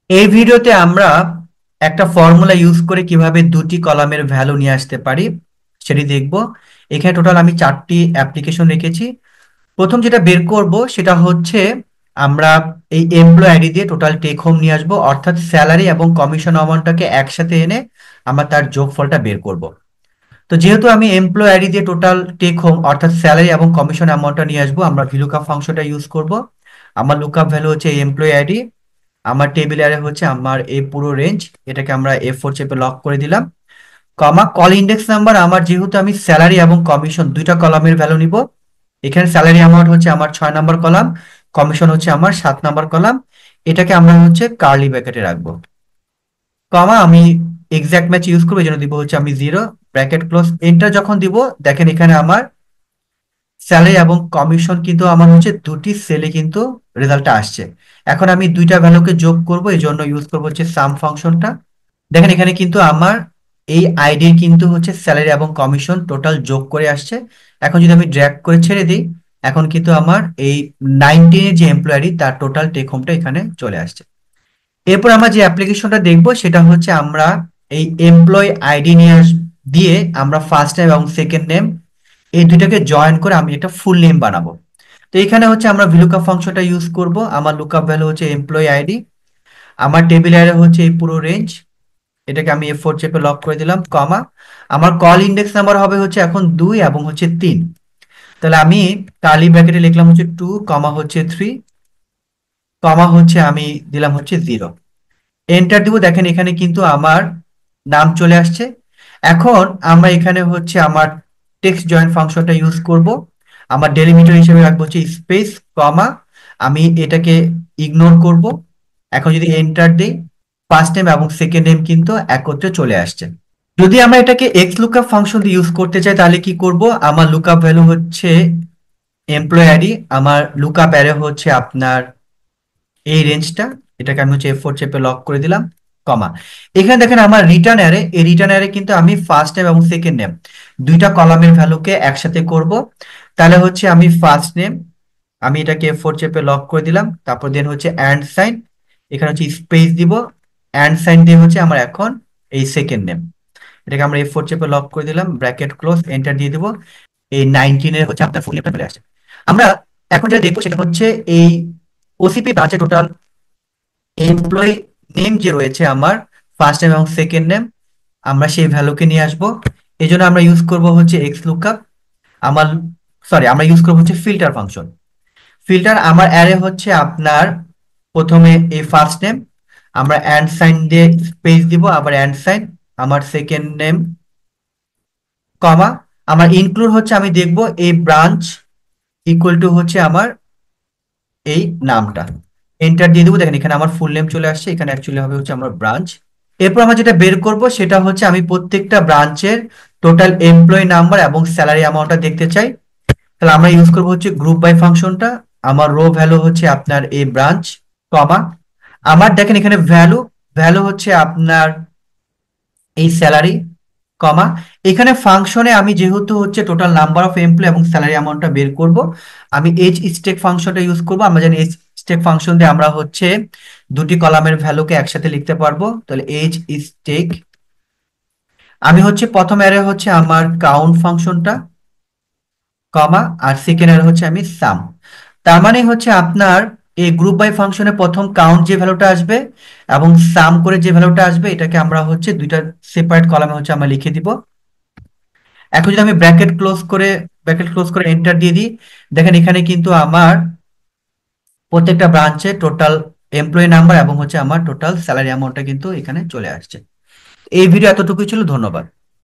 এই ভিডিওতে আমরা একটা ফর্মুলা ইউজ করে কিভাবে দুটি কলামের ভ্যালু নিয়ে আসতে পারি সেটি দেখব। এখানে টোটাল আমি 4টি অ্যাপ্লিকেশন রেখেছি। প্রথম যেটা বের করব সেটা হচ্ছে আমরা এই এমপ্লয় আইডি দিয়ে টোটাল টেক হোম নিয়ে আসবো, অর্থাৎ স্যালারি এবং কমিশন অ্যামাউন্টটাকে একসাথে এনে আমরা তার যোগফলটা বের করব। তো যেহেতু আমি এমপ্লয় আইডি দিয়ে টোটাল টেক হোম অর্থাৎ স্যালারি এবং কমিশন অ্যামাউন্টটা নিয়ে আসবো, আমরা ভিলুকআপ ফাংশনটা ইউজ করব। আমার লুকআপ ভ্যালু হচ্ছে এমপ্লয় আইডি, আমার টেবিল এর হচ্ছে আমার এই পুরো রেঞ্জ, এটাকে আমরা F4 চেপে লক করে দিলাম। কমা কল ইন্ডেক্স নাম্বার, আমার যেহেতু আমি স্যালারি এবং কমিশন দুইটা কলামের ভ্যালু নিব, এখানে স্যালারি অ্যামাউন্ট হচ্ছে আমার 6 নাম্বার কলাম, কমিশন হচ্ছে আমার 7 নাম্বার কলাম, এটাকে আমরা হচ্ছে কার্লি ব্র্যাকেটে রাখবো। কমা আমি এক্সাক্ট ম্যাচ ইউজ করবো, এই জন্য দিব হচ্ছে আমি 0, ব্র্যাকেট ক্লোজ, এন্টার যখন দিব দেখেন এখানে আমার স্যালারি এবং কমিশন কিন্তু আমার হচ্ছে দুটি সেলে কিন্তু রেজাল্টটা আসছে। এখন আমি দুইটা ভ্যালুকে যোগ করব, এই জন্য ইউজ করবো হচ্ছে সাম ফাংশনটা। দেখেন এখানে কিন্তু আমার এই আইডির কিন্তু হচ্ছে স্যালারি এবং কমিশন টোটাল যোগ করে আসছে। এখন যদি আমি ড্র্যাগ করে ছেড়ে দিই, এখন কিন্তু আমার এই 19 এর যে এমপ্লয়ারি তার টোটাল টেক হোমটা এখানে চলে আসছে। এরপর আমরা যে অ্যাপ্লিকেশনটা দেখব সেটা হচ্ছে আমরা এই এমপ্লয় আইডি দিয়ে আমরা ফার্স্ট নেম এবং সেকেন্ড নেম এই দুইটাকে জয়েন করে আমি একটা ফুল নেম বানাবো। তো এখানে হচ্ছে আমরা ভিলুকআপ ফাংশনটা ইউজ করব। আমার লুকআপ ভ্যালু হচ্ছে এমপ্লয় আইডি, আমার টেবিল অ্যারে হচ্ছে এই পুরো রেঞ্জ, এটাকে আমি F4 চেপে লক করে দিলাম। কমা আমার কল ইন্ডেক্স নাম্বার হবে হচ্ছে এখন 2 এবং হচ্ছে 3। তাহলে আমি কার্লি ব্র্যাকেটে লিখলাম হচ্ছে 2 কমা হচ্ছে 3 কমা হচ্ছে আমি দিলাম হচ্ছে 0। এন্টার দিব, দেখেন এখানে কিন্তু আমার নাম চলে আসছে। এখন আমরা এখানে হচ্ছে আমার টেক্সট জয়েন্ট ফাংশনটা ইউজ করব। আমার ডেলিমিটার হিসেবে রাখবো হচ্ছে স্পেস, কমা আমি এটাকে ইগনোর করব। এখন যদি এন্টার দেই, ফার্স্ট নেম এবং সেকেন্ড নেম কিন্তু একত্রে চলে আসছে। যদি আমরা এটাকে এক্স লুকআপ ফাংশন দিয়ে ইউজ করতে চাই তাহলে কি করব, আমার লুকআপ ভ্যালু হচ্ছে এমপ্লয় আইডি, আমার লুকআপ অ্যারে হচ্ছে আপনার এই রেঞ্জটা, এটাকে আমি হচ্ছে F4 চেপে লক করে দিলাম। কমা এখানে দেখেন আমার রিটার্ন অ্যারে, এই রিটার্ন অ্যারে কিন্তু আমি ফার্স্ট নেম এবং সেকেন্ড নেম দুইটা কলামের ভ্যালুকে একসাথে করব। তাহলে হচ্ছে আমি ফার্স্ট নেম, আমি এটাকে F4 চেপে লক করে দিলাম, তারপর দেন হচ্ছে অ্যান্ড সাইন, এখানে হচ্ছে স্পেস দিব, অ্যান্ড সাইন দিয়ে হচ্ছে আমার এখন এই সেকেন্ড নেম, এটাকে আমরা F4 চেপে লক করে দিলাম, ব্র্যাকেট ক্লোজ, এন্টার দিয়ে দিব। এই 19 এর হচ্ছে আপনার ফুল নেমটা চলে আসছে। আমরা এখন যেটা দেখবো সেটা হচ্ছে এই ওসিপি ব্রাঞ্চে টোটাল এমপ্লয়ি নেম যে রয়েছে আমার ফার্স্ট নেম এবং সেকেন্ড নেম, আমরা সেই ভ্যালুকে নিয়ে আসবো। এই জন্য আমরা ইউজ করব হচ্ছে এক্স লুকআপ। আমার সরি আমরা ইউজ করবো হচ্ছে ফিল্টার ফাংশন। ফিল্টার আমার অ্যারে হচ্ছে আপনার প্রথমে এই ফার্স্ট নেম, আমরা অ্যান্ড সাইন দিয়ে স্পেস দিব, আবার অ্যান্ড সাইন, আমার সেকেন্ড নেম, কমা আমার ইনক্লুড হচ্ছে আমি দেখব এই ব্রাঞ্চ ইকুয়াল টু হচ্ছে আমার এই নামটা, এন্টার দিয়ে দেবো। দেখেন এখানে আমার ফুল নেম চলে আসছে, এখানে অ্যাকচুয়ালি হবে হচ্ছে আমার ব্রাঞ্চ। এরপর আমরা যেটা বের করব সেটা হচ্ছে আমি প্রত্যেকটা ব্রাঞ্চের টোটাল এমপ্লয়ি নাম্বার এবং স্যালারি অ্যামাউন্টটা দেখতে চাই। তাহলে আমরা ইউজ করব হচ্ছে গ্রুপ বাই ফাংশনটা। আমার রো ভ্যালু হচ্ছে আপনার এই ব্রাঞ্চ, কমা আমার দেখেন এখানে ভ্যালু ভ্যালু হচ্ছে আপনার এই স্যালারি, কমা এখানে ফাংশনে আমি যেহেতু হচ্ছে টোটাল নাম্বার অফ এমপ্লয় এবং স্যালারি অ্যামাউন্টটা বের করব, আমি এইচ স্টেক ফাংশনটা ইউজ করব। আমরা জানি এইচ স্টেক ফাংশন দিয়ে আমরা হচ্ছে দুটি কলামের ভ্যালুকে একসাথে লিখতে পারবো। তাহলে এইচ স্টেক, আমি হচ্ছে প্রথম অ্যারে হচ্ছে আমার কাউন্ট ফাংশনটা, কমা আর সেকেন্ড অ্যারে হচ্ছে আমি সাম। তার মানে হচ্ছে আপনার এই গ্রুপ বাই ফাংশনে প্রথম কাউন্ট যে ভ্যালুটা আসবে এবং সাম করে যে ভ্যালুটা আসবে, এটাকে আমরা হচ্ছে দুইটা সেপারেট কলামে হচ্ছে আমরা লিখে দিব। এখন যদি আমি ব্র্যাকেট ক্লোজ করে এন্টার দিয়ে দিই, দেখেন এখানে কিন্তু আমার প্রত্যেকটা ব্রাঞ্চে টোটাল এমপ্লয়ি নাম্বার এবং হচ্ছে আমার টোটাল স্যালারি অ্যামাউন্টটা কিন্তু এখানে চলে আসছে। এই ভিডিও এতটুকুই ছিল, ধন্যবাদ।